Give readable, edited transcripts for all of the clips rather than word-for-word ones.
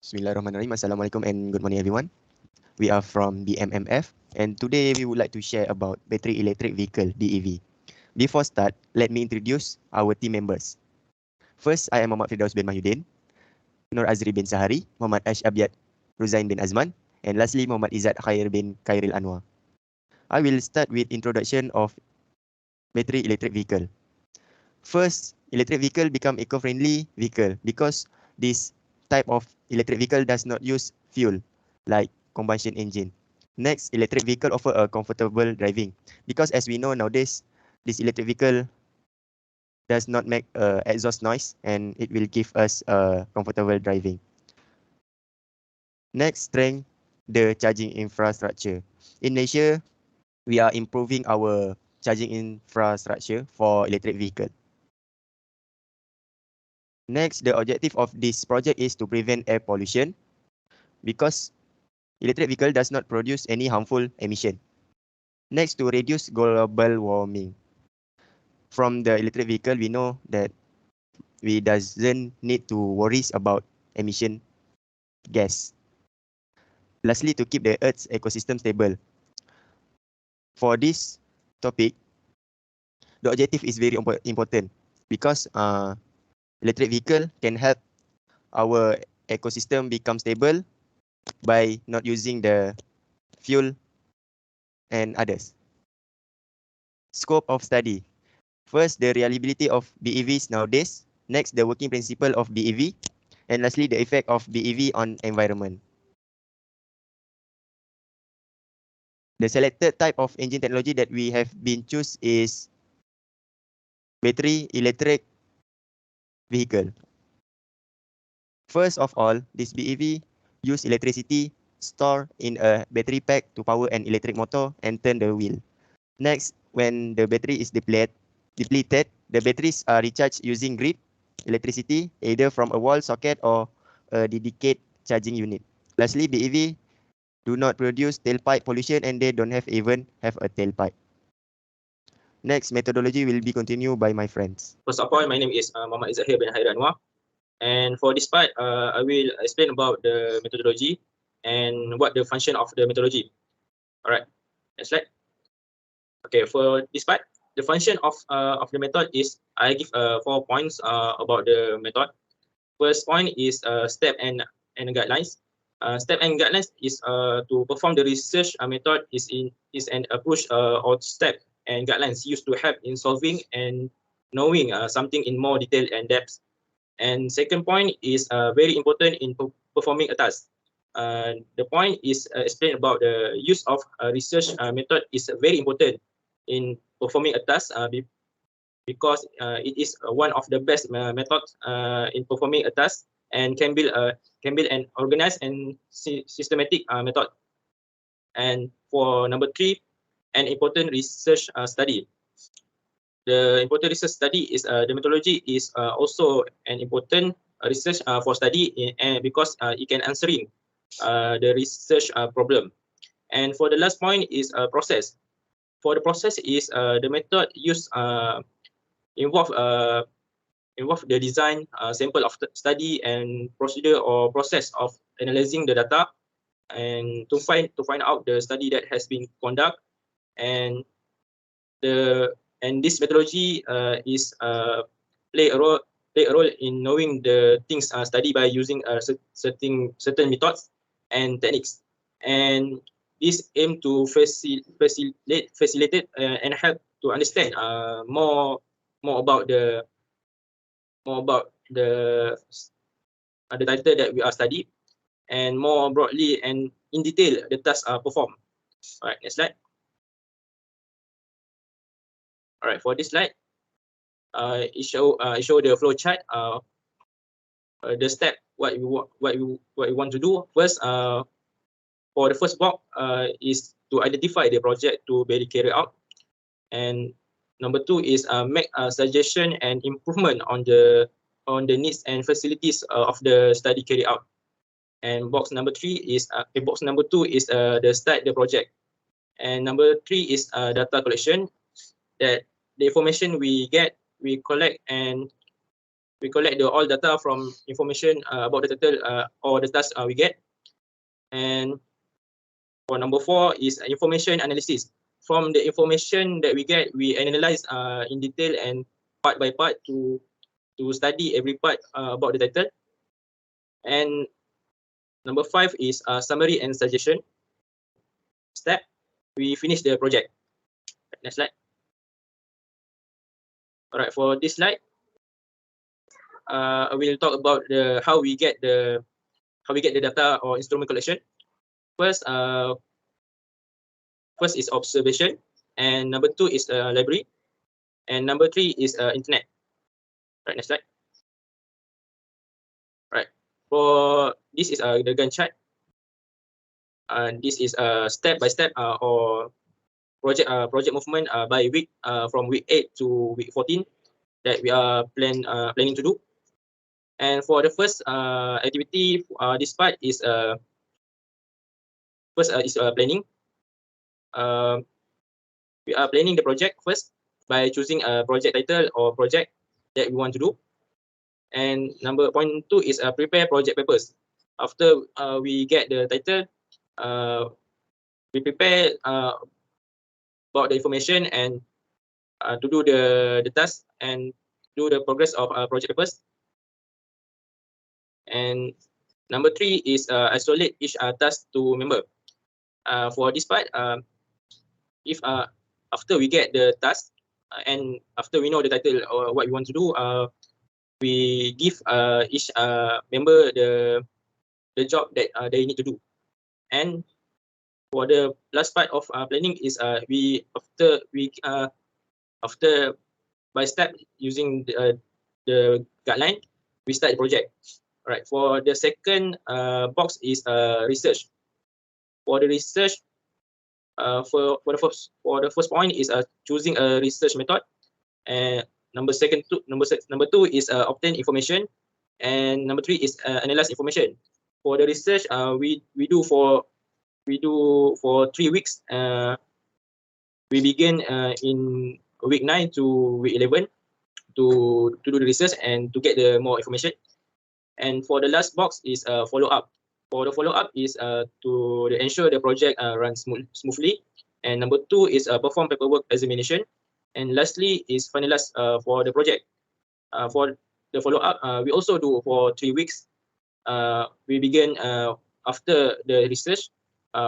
Bismillahirrahmanirrahim. Assalamualaikum and good morning everyone. We are from BMMF and today we would like to share about battery electric vehicle BEV. Before start, let me introduce our team members. First, I am Muhammad FIRDAUS bin MAKHYUDIN, Nur Azri bin Sahari, Muhammad ABYAD, RUZAIN bin AZMAN, and lastly Muhammad IZZAT KHAIR bin KHAIRIL ANUAR. I will start with introduction of battery electric vehicle. First, electric vehicle become eco-friendly vehicle because this type of electric vehicle does not use fuel like combustion engine. Next, electric vehicle offer a comfortable driving because as we know nowadays, this electric vehicle does not make exhaust noise and it will give us a comfortable driving. Next, strength the charging infrastructure. In Malaysia, we are improving our charging infrastructure for electric vehicle. Next, the objective of this project is to prevent air pollution because electric vehicle does not produce any harmful emission. Next, to reduce global warming. From the electric vehicle, we know that we doesn't need to worry about emission gas. Lastly, to keep the Earth's ecosystem stable. For this topic, the objective is very important because electric vehicle can help our ecosystem become stable by not using the fuel and others. Scope of study. First, the reliability of BEVs nowadays. Next, the working principle of BEV. And lastly, the effect of BEV on environment. The selected type of engine technology that we have been choose is battery electric vehicle. First of all, this BEV use electricity stored in a battery pack to power an electric motor and turn the wheel. Next, when the battery is depleted, the batteries are recharged using grid electricity, either from a wall socket or a dedicated charging unit. Lastly, BEV do not produce tailpipe pollution and they don't even have a tailpipe. Next, methodology will be continued by my friends. First of all, my name is Muhammad IZZAT bin ANUAR. And for this part, I will explain about the methodology and what the function of the methodology. All right, next slide. Okay, for this part, the function of the method is I give 4 points about the method. First point is step and guidelines. Step and guidelines is to perform the research method is an approach or step and guidelines used to help in solving and knowing something in more detail and depth. And second point is very important in performing a task. The point is explained about the use of research method is very important in performing a task because it is one of the best methods in performing a task and can build an organized and systematic method. And for number 3, an important research study. The important research study is the methodology is also an important research for study because it can answering the research problem. And for the last point is process. For the process is the method used involve the design, sample of the study and procedure or process of analyzing the data and to find out the study that has been conducted. And this methodology is play a role in knowing the things studied by using certain methods and techniques. And this aim to facilitate and help to understand more about the title that we are studying and more broadly and in detail the tasks are performed. All right, next slide. All right, for this slide, it show the flow chart. The step what we want to do first. For the first block is to identify the project to be carried out, and number 2 is make a suggestion and improvement on the needs and facilities of the study carried out. And box number 3 is box number 2 is the start the project, and number 3 is data collection. That the information we get, we collect and we collect the all data from information about the title or the task we get. And for number 4 is information analysis. From the information that we get, we analyze in detail and part by part to study every part about the title. And number 5 is summary and suggestion. Step, we finish the project. Next slide. All right, for this slide, I will talk about how we get the data or instrument collection. First is observation, and number 2 is library, and number 3 is internet. Right, next slide. Right, for this is the Gantt chart. This is step by step or project movement by week from week 8 to week 14 that we are planning to do. And for the first activity, this part is planning. We are planning the project first by choosing a project title or project that we want to do. And point 2 is prepare project papers. After we get the title, we prepare about the information and to do the task and do the progress of project papers. And number 3 is isolate each task to member. For this part, if after we get the task and after we know the title or what we want to do, we give each member the job that they need to do. And for the last part of planning is after by step using the guideline, we start the project. All right. For the second box is research. For the research, for the first point is choosing a research method, and number 2 is obtain information, and number 3 is analyze information. For the research, we do for 3 weeks. We begin in week 9 to week 11 to do the research and to get the more information. And for the last box is follow up. For the follow up is to ensure the project runs smoothly. And number 2 is perform paperwork examination. And lastly is finalize for the project. For the follow up, we also do for 3 weeks. We begin after the research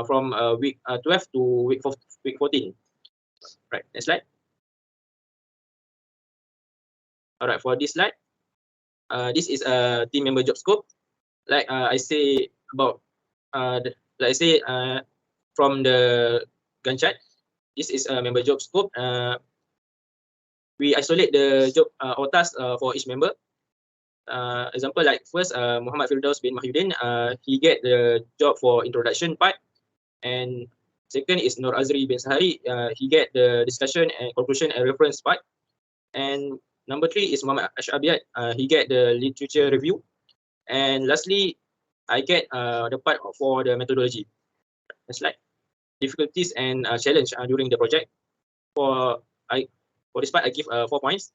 from week 12 to week 14. Right, next slide. All right, for this slide, this is a team member job scope. Like I say about, from the Gantt chart, this is a member job scope. We isolate the job or task for each member. Example like first, Muhammad FIRDAUS bin MAKHYUDIN, he get the job for introduction part, and second is Nur AZRI bin SAHARI, he get the discussion and conclusion and reference part, and number 3 is Muhammad ABYAD, he get the literature review, and lastly, I get the part for the methodology. Next slide. Difficulties and challenge during the project. For this part, I give 4 points.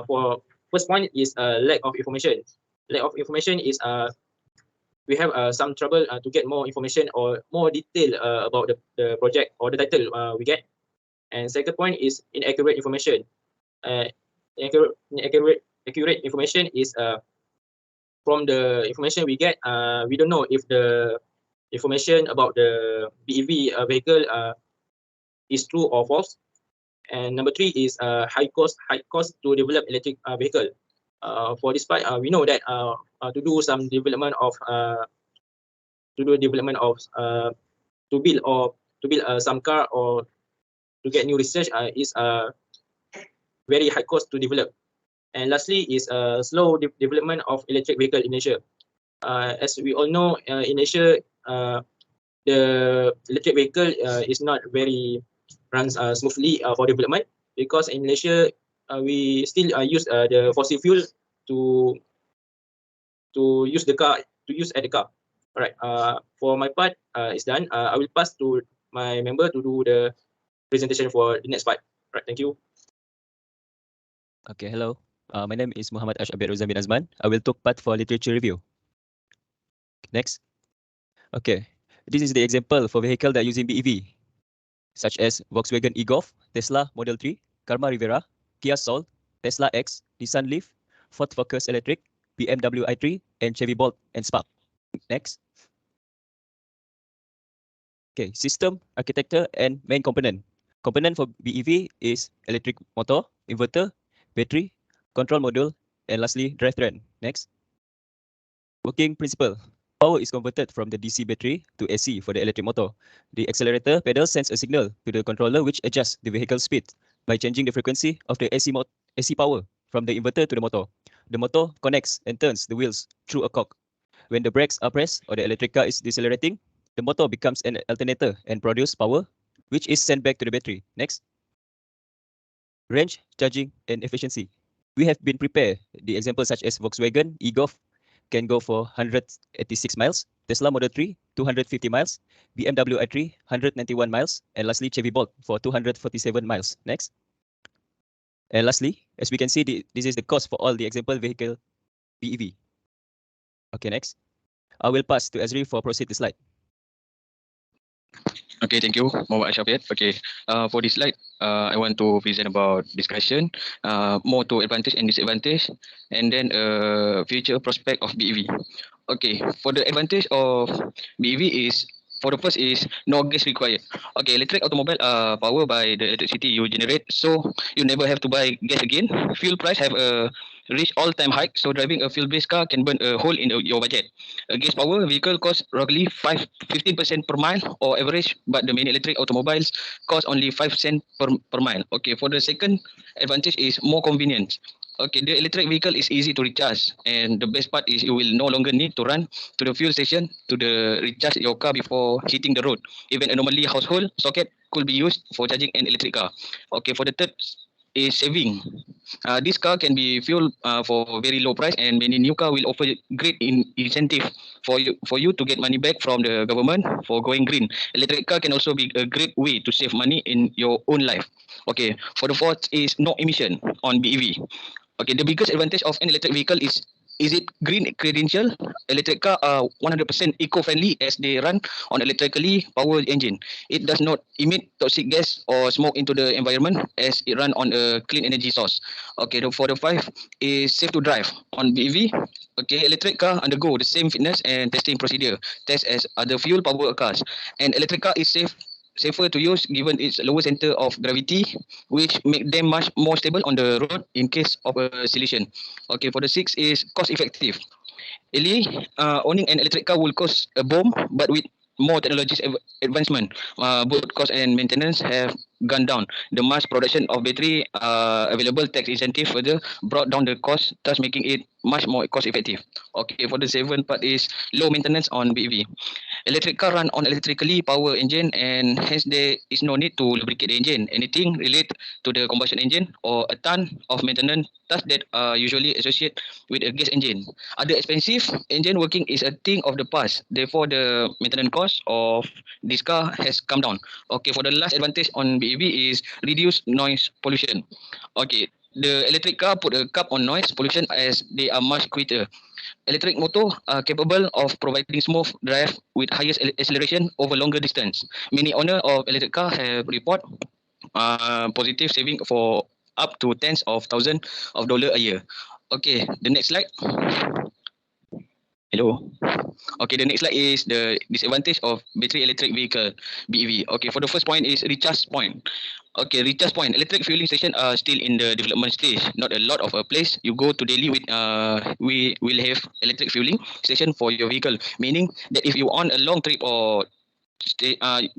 For first point is lack of information. Lack of information is we have some trouble to get more information or more detail about the project or the title we get. And second point is inaccurate information. Accurate information is from the information we get, we don't know if the information about the BEV vehicle is true or false. And number 3 is high cost to develop electric vehicle. For this part, we know that to do some development of to build some car or to get new research is very high cost to develop. And lastly is slow development of electric vehicle in Asia. As we all know, in Asia, the electric vehicle is not very runs smoothly for development, because in Malaysia we still use the fossil fuel to use at the car. All right. For my part, it's done. I will pass to my member to do the presentation for the next part. All right. Thank you. Okay, hello. My name is Muhammad ABYAD RUZAIN bin AZMAN. I will talk part for literature review. Next. Okay. This is the example for vehicle that using BEV, such as Volkswagen e-Golf, Tesla Model 3, Karma Rivera, Kia Soul, Tesla X, Nissan Leaf, Ford Focus Electric, BMW i3, and Chevy Bolt and Spark. Next. Okay, system, architecture, and main component. Component for BEV is electric motor, inverter, battery, control module, and lastly, drivetrain. Next. Working principle. Power is converted from the DC battery to AC for the electric motor. The accelerator pedal sends a signal to the controller which adjusts the vehicle speed by changing the frequency of the AC power from the inverter to the motor. The motor connects and turns the wheels through a cock. When the brakes are pressed or the electric car is decelerating, the motor becomes an alternator and produces power, which is sent back to the battery. Next. Range, charging, and efficiency. We have been prepared the examples such as Volkswagen e-Golf can go for 186 miles, Tesla Model 3, 250 miles, BMW i3, 191 miles, and lastly, Chevy Bolt for 247 miles. Next. And lastly, as we can see, this is the cost for all the example vehicle BEV. Okay, next. I will pass to AZRI for proceed the slide. Okay, thank you, Muhammad Ashafiat. Okay, for this slide, I want to present about discussion, more to advantage and disadvantage, and then future prospect of BEV. Okay, for the advantage of BEV is, for the first is no gas required. Okay, electric automobile are powered by the electricity you generate, so you never have to buy gas again. Fuel price have reached all-time high, so driving a fuel-based car can burn a hole in your budget. A gas power vehicle costs roughly 15% per mile or average, but the many electric automobiles cost only 5 cents per mile. Okay, for the second advantage is more convenience. Okay, the electric vehicle is easy to recharge, and the best part is you will no longer need to run to the fuel station to the recharge your car before hitting the road. Even a normally household socket could be used for charging an electric car. Okay, for the third is saving. This car can be fueled for very low price, and many new car will offer great incentive for you to get money back from the government for going green. Electric car can also be a great way to save money in your own life. Okay, for the fourth is no emission on BEV. Okay, the biggest advantage of an electric vehicle is it green credential? Electric car are 100% eco-friendly as they run on electrically powered engine. It does not emit toxic gas or smoke into the environment as it run on a clean energy source. Okay, for the five is safe to drive on BEV. Okay, electric car undergo the same fitness and testing procedure test as other fuel powered cars. And electric car is safer to use given its lower center of gravity, which make them much more stable on the road in case of a collision. Okay, for the six is cost effective. Early, owning an electric car will cost a bomb, but with more technologies advancement, both cost and maintenance have gone down. The mass production of battery available tax incentive further brought down the cost, thus making it much more cost effective. Okay, for the seventh part is low maintenance on BEV. Electric car run on electrically powered engine, and hence there is no need to lubricate the engine. Anything related to the combustion engine or a ton of maintenance tasks that are usually associated with a gas engine. Other expensive engine working is a thing of the past. Therefore, the maintenance cost of this car has come down. Okay, for the last advantage on BEV is reduce noise pollution. Okay, the electric car put a cap on noise pollution as they are much quieter. Electric motor are capable of providing smooth drive with highest acceleration over longer distance. Many owners of electric car have report positive saving for up to tens of thousands of dollars a year. Okay, the next slide. Hello. Okay, the next slide is the disadvantage of battery electric vehicle BEV. Okay, for the first point is recharge point. Okay, recharge point. Electric fueling station are still in the development stage. Not a lot of a place you go to daily with. We will have electric fueling station for your vehicle. Meaning that if you on a long trip or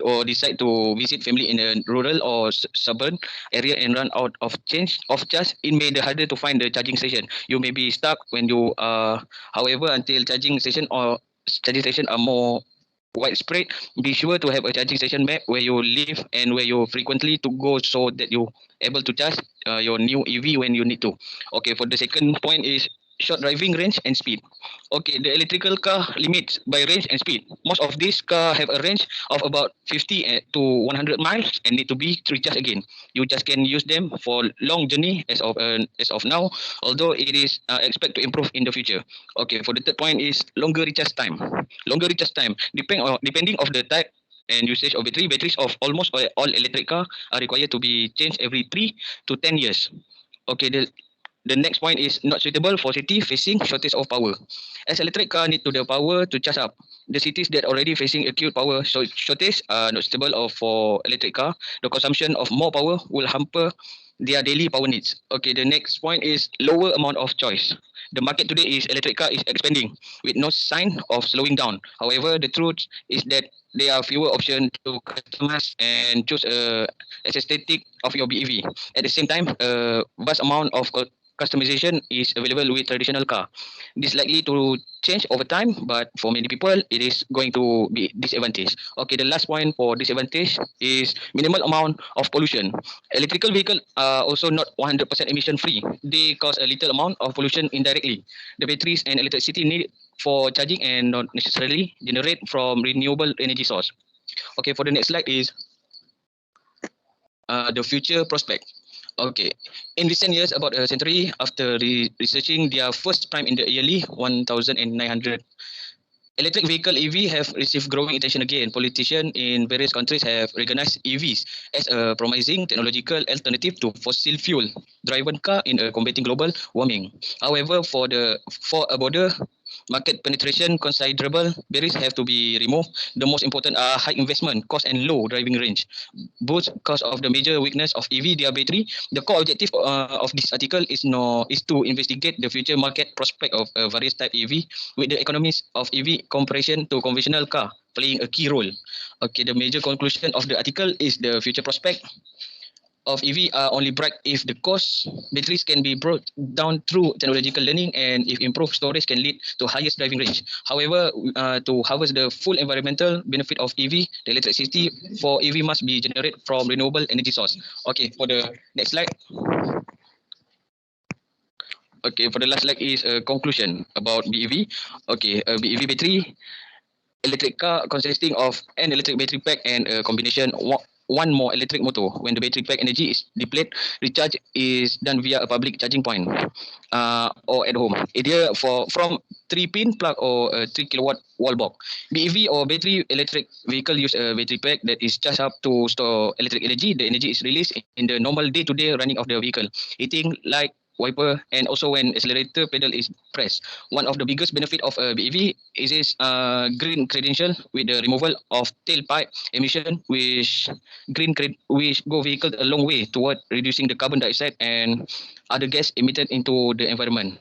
or decide to visit family in a rural or suburban area and run out of charge, it may be harder to find the charging station. You may be stuck when you however, until charging station are more widespread, be sure to have a charging station map where you live and where you frequently to go, so that you able to charge your new EV when you need to. Okay, for the second point is short driving range and speed. Okay, the electrical car limits by range and speed. Most of these cars have a range of about 50 to 100 miles and need to be recharged again. You just can use them for long journey as of now, although it is expected to improve in the future. Okay, for the third point is longer recharge time. Longer recharge time depending of the type and usage of battery. Batteries of almost all electric car are required to be changed every 3 to 10 years. Okay, the next point is not suitable for city facing shortage of power. As electric car need to the power to charge up. The cities that already facing acute power shortage are not suitable for electric car. The consumption of more power will hamper their daily power needs. Okay, the next point is lower amount of choice. The market today is electric car is expanding with no sign of slowing down. However, the truth is that there are fewer options to customize and choose aesthetic of your BEV. At the same time, a vast amount of customization is available with traditional car. This likely to change over time, but for many people, it is going to be disadvantage. Okay, the last point for disadvantage is minimal amount of pollution. Electrical vehicles are also not 100% emission free. They cause a little amount of pollution indirectly. The batteries and electricity needed for charging and not necessarily generate from renewable energy source. Okay, for the next slide is the future prospect. Okay, in recent years, about a century after researching their first prime in the yearly 1,900, electric vehicle EV have received growing attention again. Politicians in various countries have recognized EVs as a promising technological alternative to fossil fuel driven car in combating global warming. However, for a broader market penetration, considerable barriers have to be removed. The most important are high investment cost and low driving range. Both because of the major weakness of EV, their battery. The core objective of this article is to investigate the future market prospect of various type EV with the economies of EV comparison to conventional car playing a key role. Okay, the major conclusion of the article is the future prospect of EV are only bright if the cost batteries can be brought down through technological learning and if improved storage can lead to highest driving range. However, to harvest the full environmental benefit of EV, the electricity for EV must be generated from renewable energy source. Okay, for the next slide. Okay, for the last slide is a conclusion about BEV. Okay, a BEV battery electric car consisting of an electric battery pack and a combination one more electric motor. When the battery pack energy is depleted, recharge is done via a public charging point or at home. Either from 3-pin plug or a 3 kilowatt wall box. BEV or battery electric vehicle use a battery pack that is charged up to store electric energy. The energy is released in the normal day-to-day running of the vehicle. Heating, light, wiper, and also when accelerator pedal is pressed. One of the biggest benefit of a BEV is its green credential with the removal of tailpipe emission, which go vehicle a long way toward reducing the carbon dioxide and other gas emitted into the environment.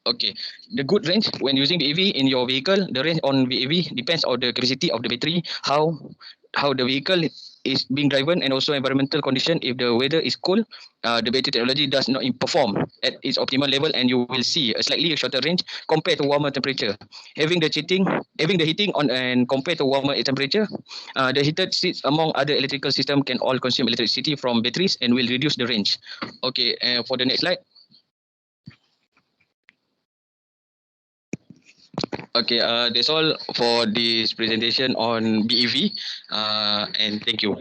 Okay, the good range when using BEV in your vehicle, the range on BEV depends on the capacity of the battery, how the vehicle is being driven, and also environmental condition. If the weather is cold, the battery technology does not perform at its optimal level, and you will see a slightly shorter range compared to warmer temperature. Having the heating on and compared to warmer temperature, the heated seats among other electrical system can all consume electricity from batteries and will reduce the range. Okay, for the next slide. Okay, that's all for this presentation on BEV, and thank you.